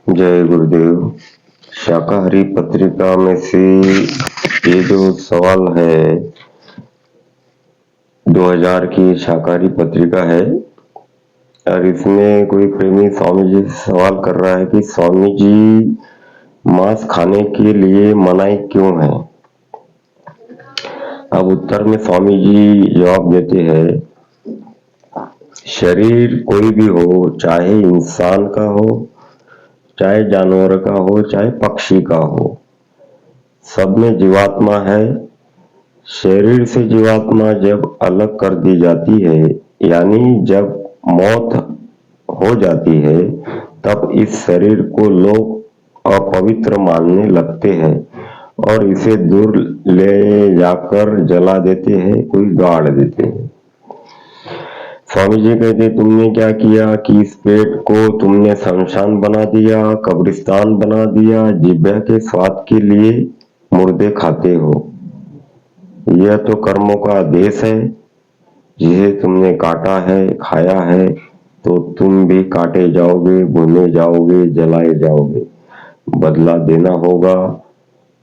जय गुरुदेव। शाकाहारी पत्रिका में से ये जो सवाल है 2000 की शाकाहारी पत्रिका है और इसमें कोई प्रेमी स्वामी जी से सवाल कर रहा है कि स्वामी जी मांस खाने के लिए मनाही क्यों है। अब उत्तर में स्वामी जी जवाब देते हैं, शरीर कोई भी हो, चाहे इंसान का हो, चाहे जानवर का हो, चाहे पक्षी का हो, सब में जीवात्मा है। शरीर से जीवात्मा जब अलग कर दी जाती है, यानी जब मौत हो जाती है, तब इस शरीर को लोग अपवित्र मानने लगते हैं और इसे दूर ले जाकर जला देते हैं, कोई गाड़ देते हैं। स्वामी जी कहते, तुमने क्या किया कि इस पेट को तुमने शमशान बना दिया, कब्रिस्तान बना दिया, जिब्या के स्वाद के लिए मुर्दे खाते हो। यह तो कर्मों का आदेश है, जिसे तुमने काटा है, खाया है, तो तुम भी काटे जाओगे, भुने जाओगे, जलाए जाओगे, बदला देना होगा।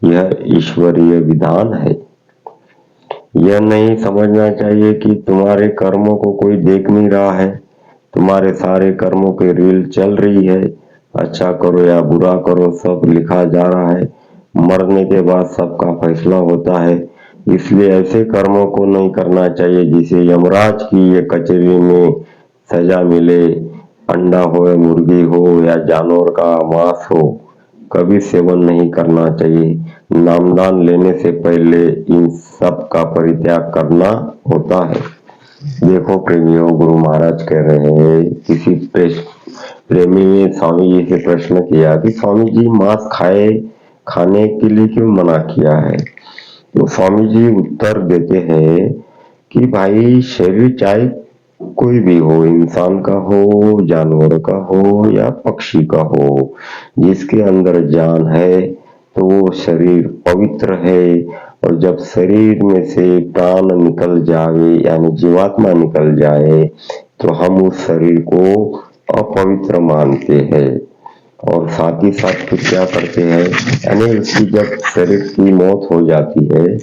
यह ईश्वरीय विधान है। यह नहीं समझना चाहिए कि तुम्हारे कर्मों को कोई देख नहीं रहा है। तुम्हारे सारे कर्मों की रील चल रही है। अच्छा करो या बुरा करो, सब लिखा जा रहा है। मरने के बाद सबका फैसला होता है। इसलिए ऐसे कर्मों को नहीं करना चाहिए जिसे यमराज की ये कचहरी में सजा मिले। अंडा हो या मुर्गी हो या जानवर का मांस हो, कभी सेवन नहीं करना चाहिए। नामदान लेने से पहले इन सब का परित्याग करना होता है। देखो प्रेमियों, गुरु महाराज कह रहे हैं, किसी प्रेमी ने स्वामी जी से प्रश्न किया कि स्वामी जी मांस खाने के लिए क्यों मना किया है। तो स्वामी जी उत्तर देते हैं कि भाई शरीर चाहे कोई भी हो, इंसान का हो, जानवर का हो या पक्षी का हो, जिसके अंदर जान है तो वो शरीर पवित्र है। और जब शरीर में से प्राण निकल जाए, यानी जीवात्मा निकल जाए, तो हम उस शरीर को अपवित्र मानते हैं और साथ ही साथ फिर क्या करते हैं, यानी उसकी जब शरीर की मौत हो जाती है,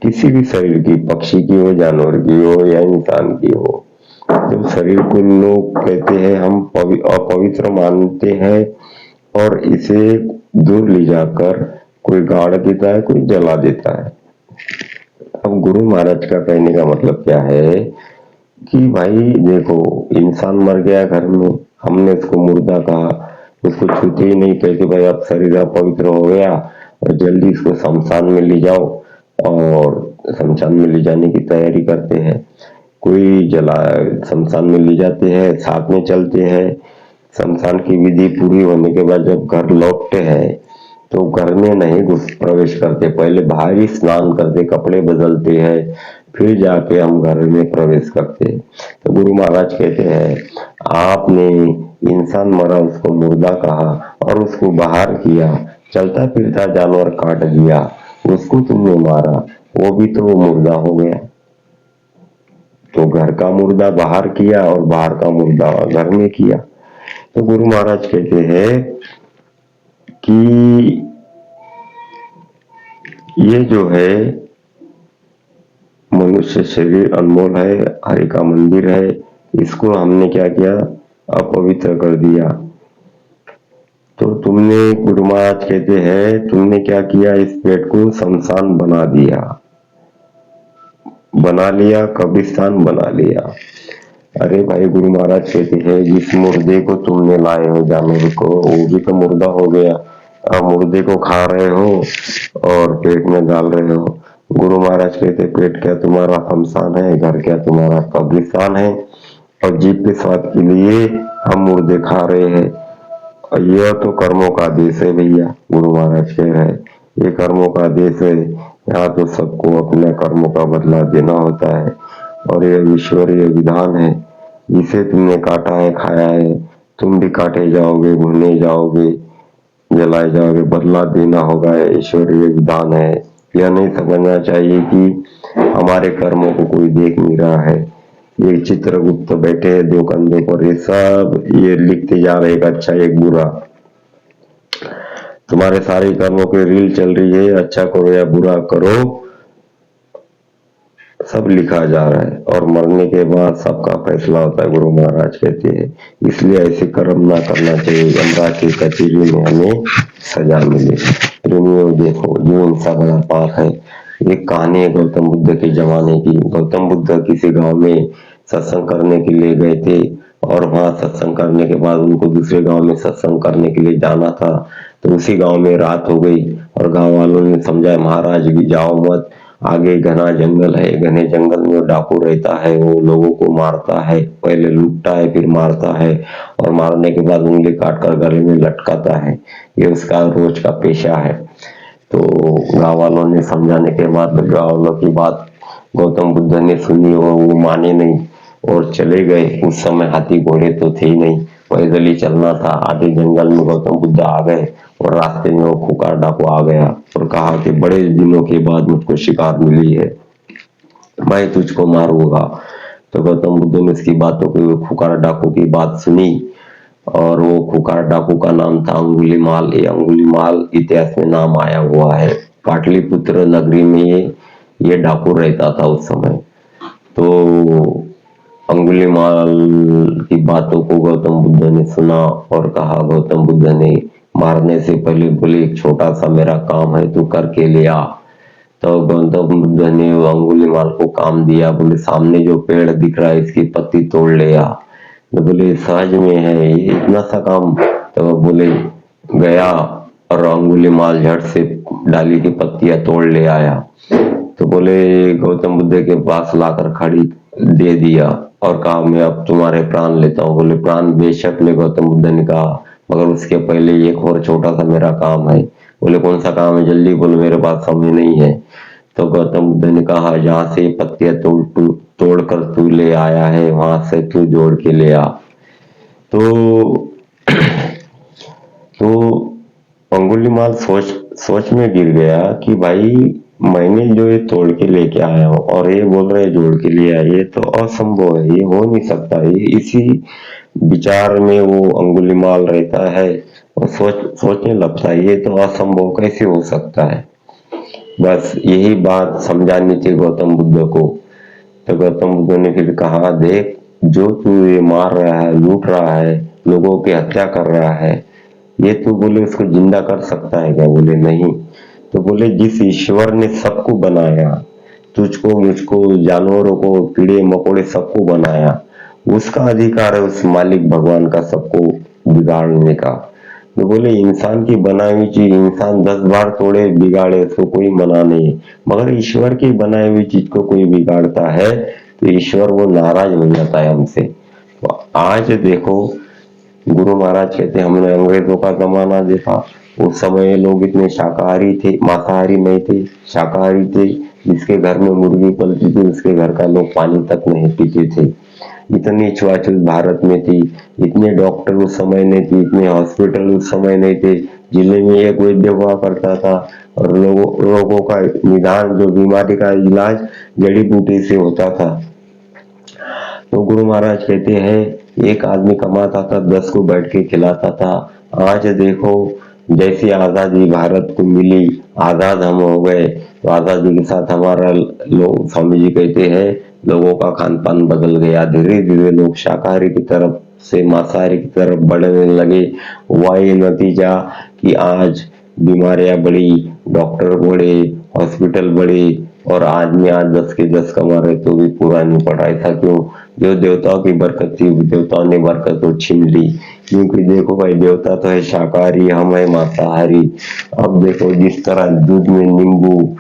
किसी भी शरीर की, पक्षी की हो, जानवर की हो या इंसान की हो, तो शरीर को लोग कहते हैं हम अपवित्र मानते हैं और इसे दूर ले जाकर कोई गाड़ देता है, कोई जला देता है। अब गुरु महाराज का कहने का मतलब क्या है कि भाई देखो, इंसान मर गया घर में, हमने उसको मुर्दा कहा, उसको छूते ही नहीं, कहते भाई अब शरीर अपवित्र हो गया और जल्दी इसको शमशान में ले जाओ, और शमशान में ले जाने की तैयारी करते हैं। कोई शमशान में ले जाते हैं, साथ में चलते हैं। शमशान की विधि पूरी होने के बाद जब घर लौटते हैं तो घर में नहीं प्रवेश करते, पहले बाहर ही स्नान करते, कपड़े बदलते हैं, फिर जाके हम घर में प्रवेश करते हैं। तो गुरु महाराज कहते हैं, आपने इंसान मरा उसको मुर्दा कहा और उसको बाहर किया, चलता फिरता जानवर काट दिया, उसको तुमने मारा, वो भी तो मुर्दा हो गया। तो घर का मुर्दा बाहर किया और बाहर का मुर्दा घर में किया। तो गुरु महाराज कहते हैं कि ये जो है मनुष्य शरीर अनमोल है, हरि का मंदिर है, इसको हमने क्या किया, अपवित्र कर दिया। तो तुमने, गुरु महाराज कहते हैं, तुमने क्या किया, इस पेट को शमशान बना लिया, कब्रिस्तान बना लिया। अरे भाई, गुरु महाराज कहते हैं, जिस मुर्दे को तुमने लाए हो, जानवर को, वो भी तो मुर्दा हो गया। अब मुर्दे को खा रहे हो और पेट में डाल रहे हो। गुरु महाराज कहते, पेट क्या तुम्हारा शमशान है, घर क्या तुम्हारा कब्रिस्तान है, और जीभ के स्वाद के लिए हम मुर्दे खा रहे हैं। और यह तो कर्मों का देश है भैया, गुरु महाराज कह रहे हैं, ये कर्मों का देश है। यहाँ तो सबको अपने कर्मों का बदला देना होता है और यह ईश्वरीय विधान है। जिसे तुमने काटा है, खाया है, तुम भी काटे जाओगे, भुने जाओगे, जलाए जाओगे, बदला देना होगा। ईश्वरीय विधान है। यह नहीं समझना चाहिए कि हमारे कर्मों को कोई देख नहीं रहा है। ये चित्रगुप्त बैठे हैं 2 कंधों पर, ये सब ये लिखते जा रहे, एक अच्छा एक बुरा। तुम्हारे सारे कर्मों की रील चल रही है, अच्छा करो या बुरा करो, सब लिखा जा रहा है। और मरने के बाद सबका फैसला होता है, गुरु महाराज कहते हैं। इसलिए ऐसे कर्म ना करना चाहिए, यमराज की कचहरी में हमें सजा मिले। प्रेमियों देखो, जो इनसा बड़ा पाप है। एक कहानी है गौतम बुद्ध के जमाने की। गौतम बुद्ध किसी गांव में सत्संग करने के लिए गए थे, और वहां सत्संग करने के बाद उनको दूसरे गांव में सत्संग करने के लिए जाना था। तो उसी गांव में रात हो गई, और गांव वालों ने समझाया महाराज भी जाओ मत, आगे घना जंगल है, घने जंगल में डाकू रहता है, वो लोगों को मारता है, पहले लूटता है फिर मारता है, और मारने के बाद उंगली काट कर गले में लटकाता है। ये उसका रोज का पेशा है। तो गांव वालों ने समझाने के बाद गांव वालों की बात गौतम बुद्ध ने सुनी, और वो माने नहीं और चले गए। उस समय हाथी घोड़े तो थे ही नहीं, पैदल ही चलना था। आधे जंगल में गौतम बुद्ध आ गए, और रास्ते में वो खुकार डाकू आ गया और कहा कि बड़े दिनों के बाद मुझको शिकार मिली है, मैं तुझको मारूंगा। तो गौतम बुद्ध ने उसकी बातों को, खुकार डाकू की बात सुनी, और वो खुकार डाकू का नाम था अंगुलीमाल। ये अंगुलीमाल इतिहास में नाम आया हुआ है। पाटलिपुत्र नगरी में ये डाकू रहता था उस समय। तो अंगुलीमाल की बातों को गौतम बुद्ध ने सुना और कहा, गौतम बुद्ध ने मारने से पहले बोले एक छोटा सा मेरा काम है, तू करके ले आ। तो गौतम बुद्ध ने अंगुलीमाल को काम दिया, बोले सामने जो पेड़ दिख रहा है इसकी पत्ती तोड़ ले आ। तो बोले सहज में है ये इतना सा काम। तो बोले गया, और अंगुलीमाल झट से डाली की पत्तियां तोड़ ले आया। तो बोले गौतम बुद्ध के पास लाकर खड़ी दे दिया, और कहा मैं अब तुम्हारे प्राण लेता हूँ। बोले प्राण बेशक ले, गौतम बुद्ध ने कहा, मगर उसके पहले एक और छोटा सा मेरा काम है। बोले कौन सा काम है, जल्दी बोलो, मेरे पास समय नहीं है। तो गौतम बुद्ध ने कहा, जहां से पत्तियां तोड़ कर तू ले आया है, वहां से तू जोड़ के ले आ। तो तो अंगुलीमाल सोच में गिर गया कि भाई मैंने जो ये तोड़ के लेके आया हूँ, और ये बोल रहे जोड़ के ले आए, ये तो असंभव है, ये हो नहीं सकता। ये इसी विचार में वो अंगुलीमाल रहता है, और सोचने लगता है ये तो असंभव कैसे हो सकता है। बस यही बात समझानी थी गौतम बुद्ध को। तो गौतम बुद्ध ने फिर कहा, देख जो तू ये मार रहा है, लूट रहा है, लोगों की हत्या कर रहा है, ये तू बोले उसको जिंदा कर सकता है क्या? बोले नहीं। तो बोले जिस ईश्वर ने सबको बनाया, तुझको मुझको जानवरों को कीड़े मकोड़े सबको बनाया, उसका अधिकार है उस मालिक भगवान का सबको बिगाड़ने का। तो बोले इंसान की बनाई हुई चीज इंसान 10 बार तोड़े बिगाड़े उसको कोई मना नहीं, मगर ईश्वर की बनाई हुई चीज को कोई बिगाड़ता है तो ईश्वर वो नाराज हो जाता है हमसे। तो आज देखो, गुरु महाराज कहते हमने अंग्रेजों का जमाना देखा, उस समय लोग इतने शाकाहारी थे, मांसाहारी नहीं थे, शाकाहारी थे। जिसके घर में मुर्गी पलती थी उसके घर का लोग पानी तक नहीं पीते थे। इतनी छुआछूत भारत में थी, इतने डॉक्टर उस समय नहीं थे, इतने हॉस्पिटल उस समय नहीं थे। जिले में एक वैद्य हुआ करता था, और लोगों का निदान, जो बीमारी का इलाज जड़ी बूटी से होता था। तो गुरु महाराज कहते हैं एक आदमी कमाता था, 10 को बैठ के खिलाता था। आज देखो जैसी आजादी भारत को मिली, आजाद हम हो गए, तो आजादी के साथ हमारा लोग, स्वामी जी कहते हैं, लोगों का खान पान बदल गया। धीरे धीरे लोग शाकाहारी की तरफ से मांसाहारी की तरफ बढ़ने लगे। हुआ ये नतीजा कि आज बीमारियां बढ़ी, डॉक्टर बढ़े, हॉस्पिटल बढ़े, और आदमी आज 10 के 10 कमा रहे तो भी पूरा नहीं पड़ा। ऐसा क्यों? जो देवताओं की बरकत थी, देवताओं ने बरकत तो छीन ली। क्योंकि देखो भाई, देवता तो है शाकाहारी, हम है मांसाहारी। अब देखो जिस तरह दूध में नींबू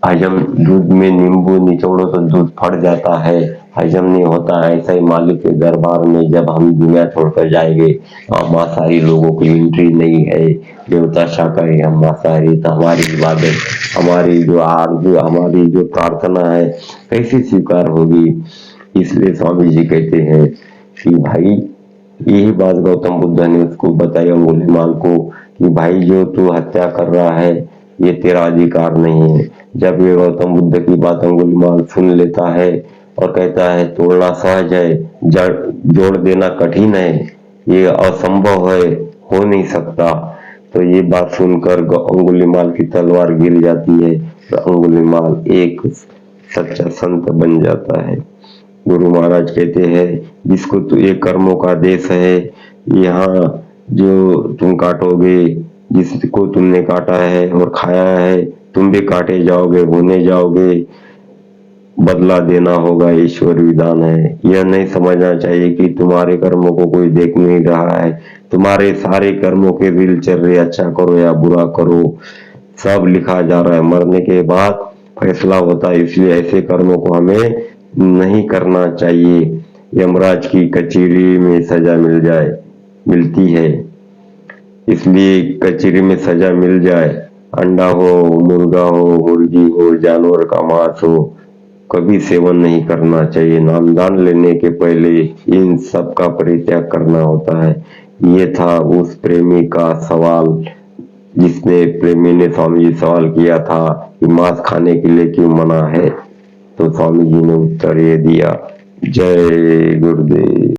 हजम, दूध में नींबू निचोड़ो तो दूध फट जाता है, हजम नहीं होता है, ऐसा ही मालिक के दरबार में जब हम दुनिया छोड़कर जाएंगे, मांसाहारी लोगों की एंट्री नहीं है। देवता शाकाहारी, हम मांसाहारी, तो हमारी इबादत, हमारी जो आरज़ू, हमारी जो प्रार्थना है कैसे स्वीकार होगी? इसलिए स्वामी जी कहते हैं कि भाई, यही बात गौतम बुद्ध ने उसको बताई अंगुलीमाल को कि भाई जो तू हत्या कर रहा है ये तेरा अधिकार नहीं है। जब ये गौतम बुद्ध की बात अंगुलीमाल सुन लेता है और कहता है तोड़ना सहज है, जोड़ देना कठिन है, ये असंभव है, हो नहीं सकता। तो ये बात सुनकर अंगुलीमाल की तलवार गिर जाती है और अंगुलीमाल एक सच्चा संत बन जाता है। गुरु महाराज कहते हैं जिसको तो ये कर्मों का देश है, यहाँ जो तुम काटोगे, जिसको तुमने काटा है और खाया है, तुम भी काटे जाओगे, होने जाओगे, बदला देना होगा, ईश्वर विधान है। यह नहीं समझना चाहिए कि तुम्हारे कर्मों को कोई देख नहीं रहा है। तुम्हारे सारे कर्मों के दिल चल रहे, अच्छा करो या बुरा करो, सब लिखा जा रहा है। मरने के बाद फैसला होता है, इसलिए ऐसे कर्मों को हमें नहीं करना चाहिए। यमराज की कचहरी में सजा मिलती है, इसलिए कचहरी में सजा मिल जाए, अंडा हो, मुर्गा हो, मुर्गी हो, जानवर का मांस हो, कभी सेवन नहीं करना चाहिए। नामदान लेने के पहले इन सब का परित्याग करना होता है। ये था उस प्रेमी का सवाल, जिसने प्रेमी ने स्वामी जी सवाल किया था कि मांस खाने के लिए क्यों मना है। तो स्वामी जी ने उत्तर ये दिया। जय गुरुदेव।